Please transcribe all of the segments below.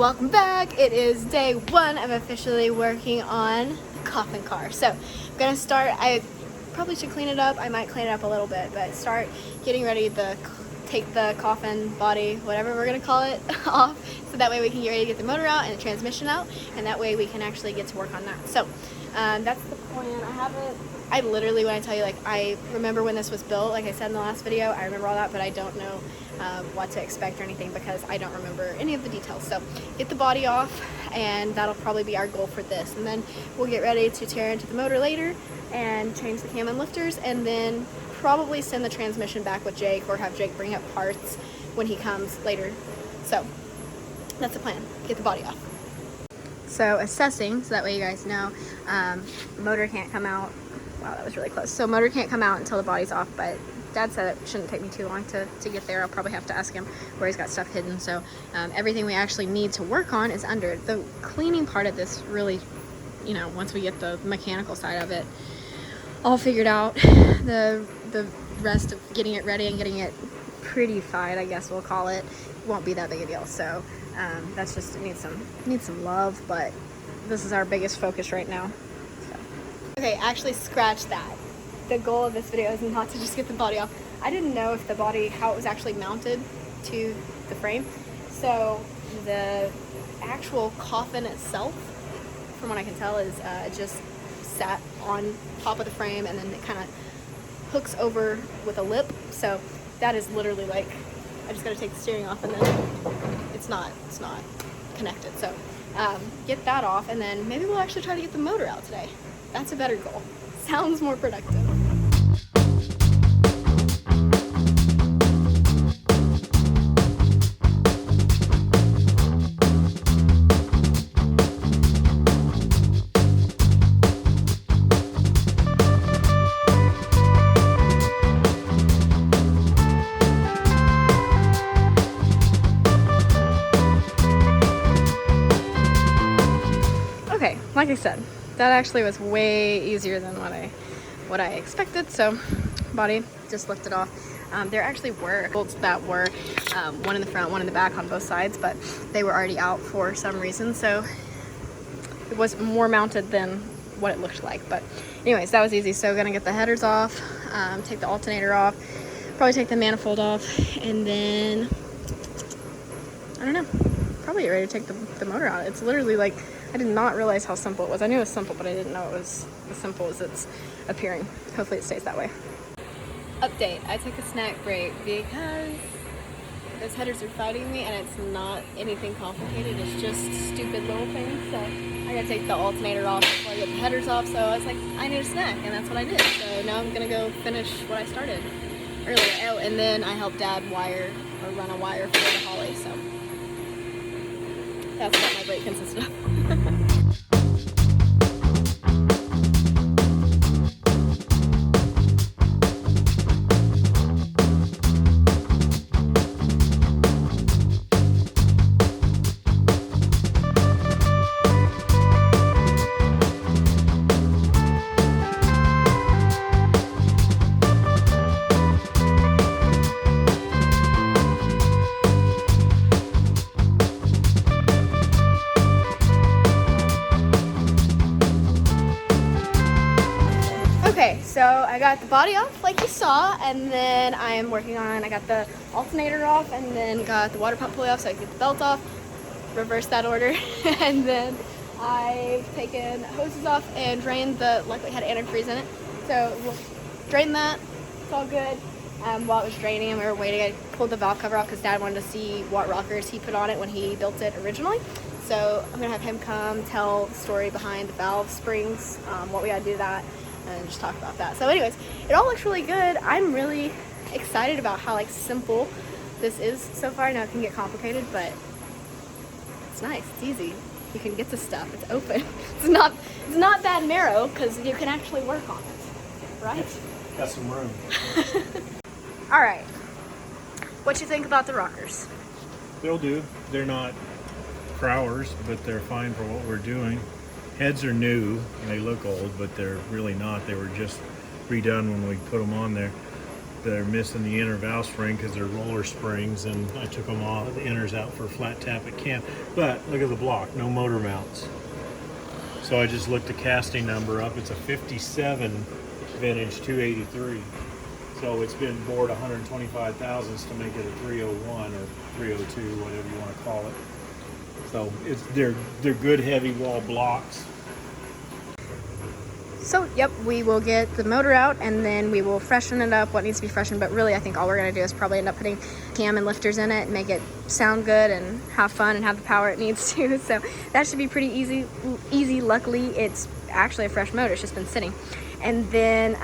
Welcome back. It is day one of officially working on the Coffin car. So I'm gonna start. I probably should clean it up. I might clean it up a little bit, but start getting ready to take the coffin body, whatever we're gonna call it, off, so that way we can get ready to get the motor out and the transmission out, and that way we can actually get to work on that. So that's the plan. I literally, when I tell you, like, I remember when this was built, like I said in the last video, I remember all that, but I don't know what to expect or anything because I don't remember any of the details. So get the body off, and that'll probably be our goal for this, and then we'll get ready to tear into the motor later and change the cam and lifters, and then probably send the transmission back with Jake or have Jake bring up parts when he comes later. So that's the plan. Get the body off. So assessing, so that way you guys know, motor can't come out. Wow, that was really close. So motor can't come out until the body's off, but Dad said it shouldn't take me too long to get there. I'll probably have to ask him where he's got stuff hidden. So everything we actually need to work on is under. The cleaning part of this really, you know, once we get the mechanical side of it all figured out, the rest of getting it ready and getting it prettified, I guess we'll call it, won't be that big a deal. So that's just, it needs some love, but this is our biggest focus right now. So. Okay, actually scratch that. The goal of this video is not to just get the body off. I didn't know if the body, how it was actually mounted to the frame. So the actual coffin itself, from what I can tell, is just sat on top of the frame, and then it kind of hooks over with a lip. So that is literally like, I just got to take the steering off, and then it's not connected. So get that off, and then maybe we'll actually try to get the motor out today. That's a better goal. Sounds more productive. Okay, like I said, that actually was way easier than what I expected. So body just lifted off. There actually were bolts that were one in the front, one in the back on both sides, but they were already out for some reason, so it was more mounted than what it looked like. But anyways, that was easy. So gonna get the headers off, take the alternator off, probably take the manifold off, and then I don't know, probably get ready to take the motor out. It's literally like, I did not realize how simple it was. I knew it was simple, but I didn't know it was as simple as it's appearing. Hopefully it stays that way. Update, I took a snack break because those headers are fighting me, and it's not anything complicated. It's just stupid little things. So I gotta take the alternator off before I get the headers off. So I was like, I need a snack, and that's what I did. So now I'm gonna go finish what I started earlier. Oh, and then I helped Dad run a wire for the Holly. So that's what my break consisted of. Okay, so I got the body off like you saw, and then I got the alternator off, and then got the water pump pulley off so I could get the belt off, reverse that order, and then I've taken hoses off and drained luckily it had antifreeze in it, so we'll drain that, it's all good. While it was draining and we were waiting, I pulled the valve cover off because Dad wanted to see what rockers he put on it when he built it originally. So I'm gonna have him come tell the story behind the valve springs, what we gotta do to that, and just talk about that. So anyways, it all looks really good. I'm really excited about how like simple this is so far. Now it can get complicated, but it's nice, it's easy. You can get the stuff, it's open. It's not that narrow because you can actually work on it, right? Got some room. All right, what you think about the rockers? They'll do. They're not Crowers, but they're fine for what we're doing. Heads are new, and they look old, but they're really not. They were just redone when we put them on there. they're missing the inner valve spring because they're roller springs, and I took them all, the inners out for a flat tap at camp. But look at the block, no motor mounts. So I just looked the casting number up. It's a 57 vintage 283. So it's been bored 125 thousandths to make it a 301 or 302, whatever you want to call it. So they're good heavy wall blocks. So, yep, we will get the motor out and then we will freshen it up, what needs to be freshened. But really, I think all we're going to do is probably end up putting cam and lifters in it and make it sound good and have fun and have the power it needs to. So that should be pretty easy. Luckily, it's actually a fresh motor. It's just been sitting. And then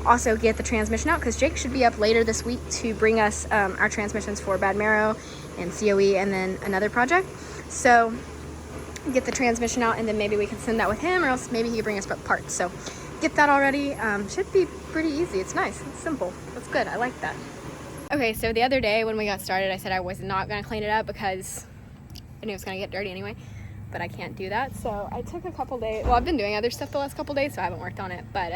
also get the transmission out because Jake should be up later this week to bring us our transmissions for Bad Marrow and COE and then another project. So get the transmission out and then maybe we can send that with him, or else maybe he can bring us parts. So get that already. Should be pretty easy. It's nice. It's simple. That's good. I like that. Okay, so the other day when we got started, I said I was not going to clean it up because I knew it was going to get dirty anyway, but I can't do that. So I took a couple days. Well, I've been doing other stuff the last couple days, so I haven't worked on it. But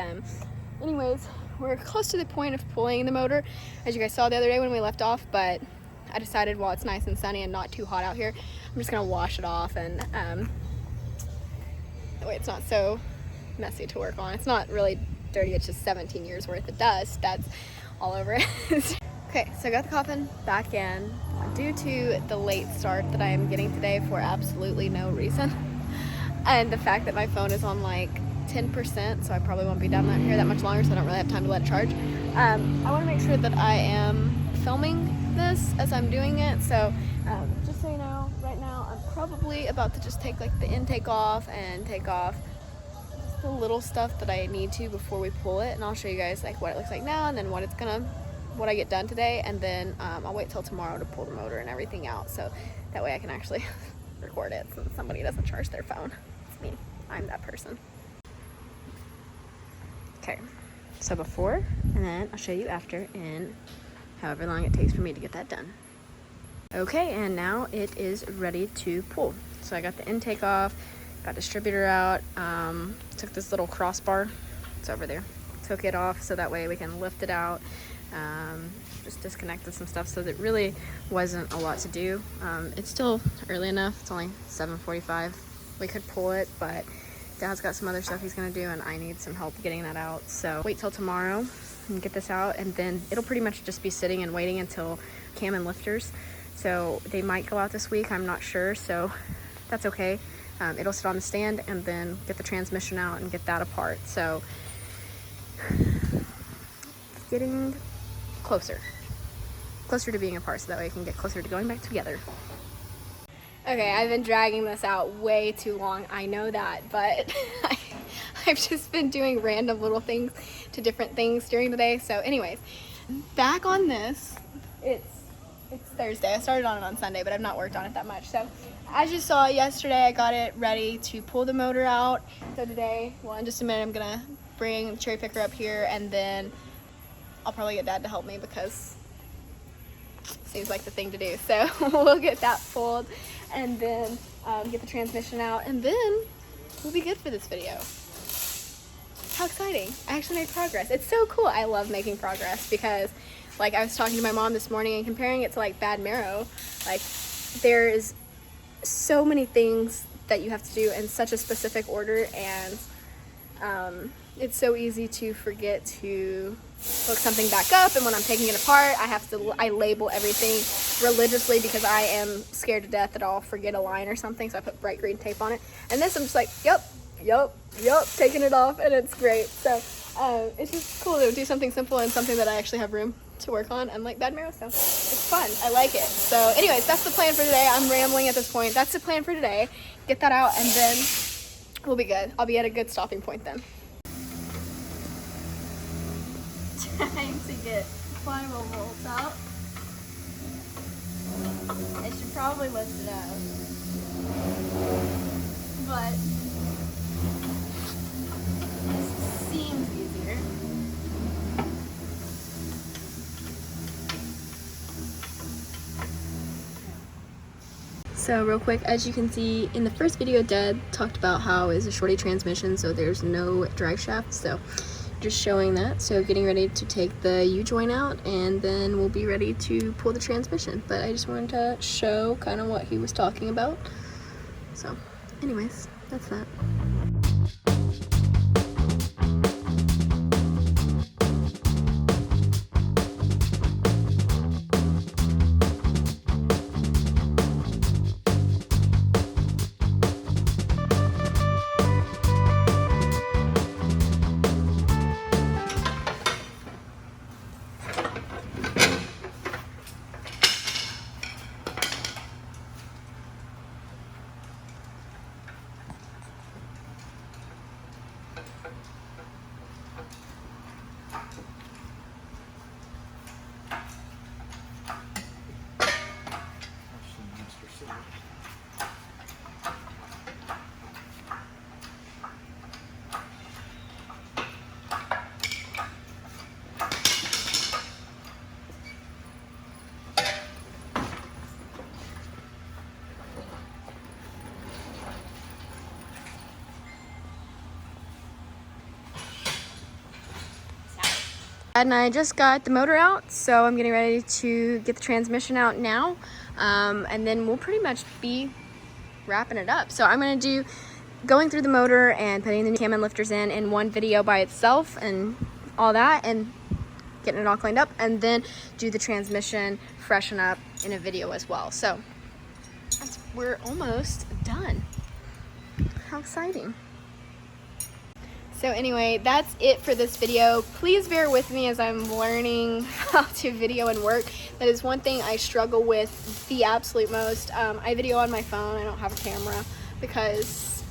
anyways, we're close to the point of pulling the motor, as you guys saw the other day when we left off, but I decided while it's nice and sunny and not too hot out here, I'm just gonna wash it off, and that way it's not so messy to work on. It's not really dirty, it's just 17 years worth of dust that's all over it. Okay, so I got the Coffin back in. Due to the late start that I am getting today for absolutely no reason, and the fact that my phone is on like 10%, so I probably won't be down here that much longer, so I don't really have time to let it charge. I want to make sure that I am filming this as I'm doing it, so just so you know, right now I'm probably about to just take like the intake off and take off just the little stuff that I need to before we pull it, and I'll show you guys like what it looks like now and then what I get done today, and then I'll wait till tomorrow to pull the motor and everything out, so that way I can actually record it since somebody doesn't charge their phone. It's me. I'm that person. Okay, so before and then I'll show you after in however long it takes for me to get that done. Okay, and now it is ready to pull. So I got the intake off, got distributor out, took this little crossbar, it's over there, took it off so that way we can lift it out, just disconnected some stuff, so that really wasn't a lot to do. It's still early enough, it's only 7:45. We could pull it, but Dad's got some other stuff he's gonna do and I need some help getting that out. So wait till tomorrow and get this out, and then it'll pretty much just be sitting and waiting until cam and lifters. So they might go out this week, I'm not sure, so that's okay. It'll sit on the stand and then get the transmission out and get that apart. So it's getting closer to being apart, so that way I can get closer to going back together. Okay, I've been dragging this out way too long, I know that, but I've just been doing random little things to different things during the day. So anyways, back on this, it's Thursday. I started on it on Sunday, but I've not worked on it that much. So as you saw yesterday, I got it ready to pull the motor out. So today, well, in just a minute, I'm gonna bring the cherry picker up here, and then I'll probably get Dad to help me because it seems like the thing to do. So we'll get that pulled and then get the transmission out, and then we'll be good for this video. How exciting. I actually made progress. It's so cool. I love making progress because like I was talking to my mom this morning and comparing it to like Bad Marrow, like there's so many things that you have to do in such a specific order, and it's so easy to forget to hook something back up, and when I'm taking it apart I label everything religiously because I am scared to death that I'll forget a line or something, so I put bright green tape on it. And this I'm just like yep, taking it off, and it's great. So it's just cool to do something simple and something that I actually have room to work on, unlike Bad Marrow, so it's fun. I like it. So anyways, that's the plan for today. I'm rambling at this point. That's the plan for today. Get that out and then we'll be good. I'll be at a good stopping point then. Time to get final bolts out. I should probably lift it up, but this seems easier. So real quick, as you can see in the first video, Dad talked about how it's a shorty transmission, so there's no drive shaft. So just showing that. So getting ready to take the U-joint out, and then we'll be ready to pull the transmission. But I just wanted to show kind of what he was talking about. So anyways, that's that. And I just got the motor out, so I'm getting ready to get the transmission out now, and then we'll pretty much be wrapping it up. So I'm going to do going through the motor and putting the new cam and lifters in one video by itself and all that, and getting it all cleaned up, and then do the transmission freshen up in a video as well. So we're almost done. How exciting. So anyway, that's it for this video. Please bear with me as I'm learning how to video and work. That is one thing I struggle with the absolute most. I video on my phone. I don't have a camera because,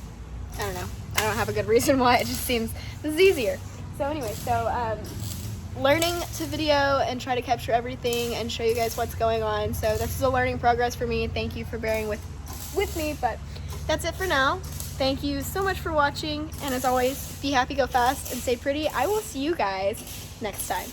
I don't know, I don't have a good reason why. It just seems this is easier. So anyway, learning to video and try to capture everything and show you guys what's going on. So this is a learning progress for me. Thank you for bearing with me, but that's it for now. Thank you so much for watching, and as always, be happy, go fast, and stay pretty. I will see you guys next time.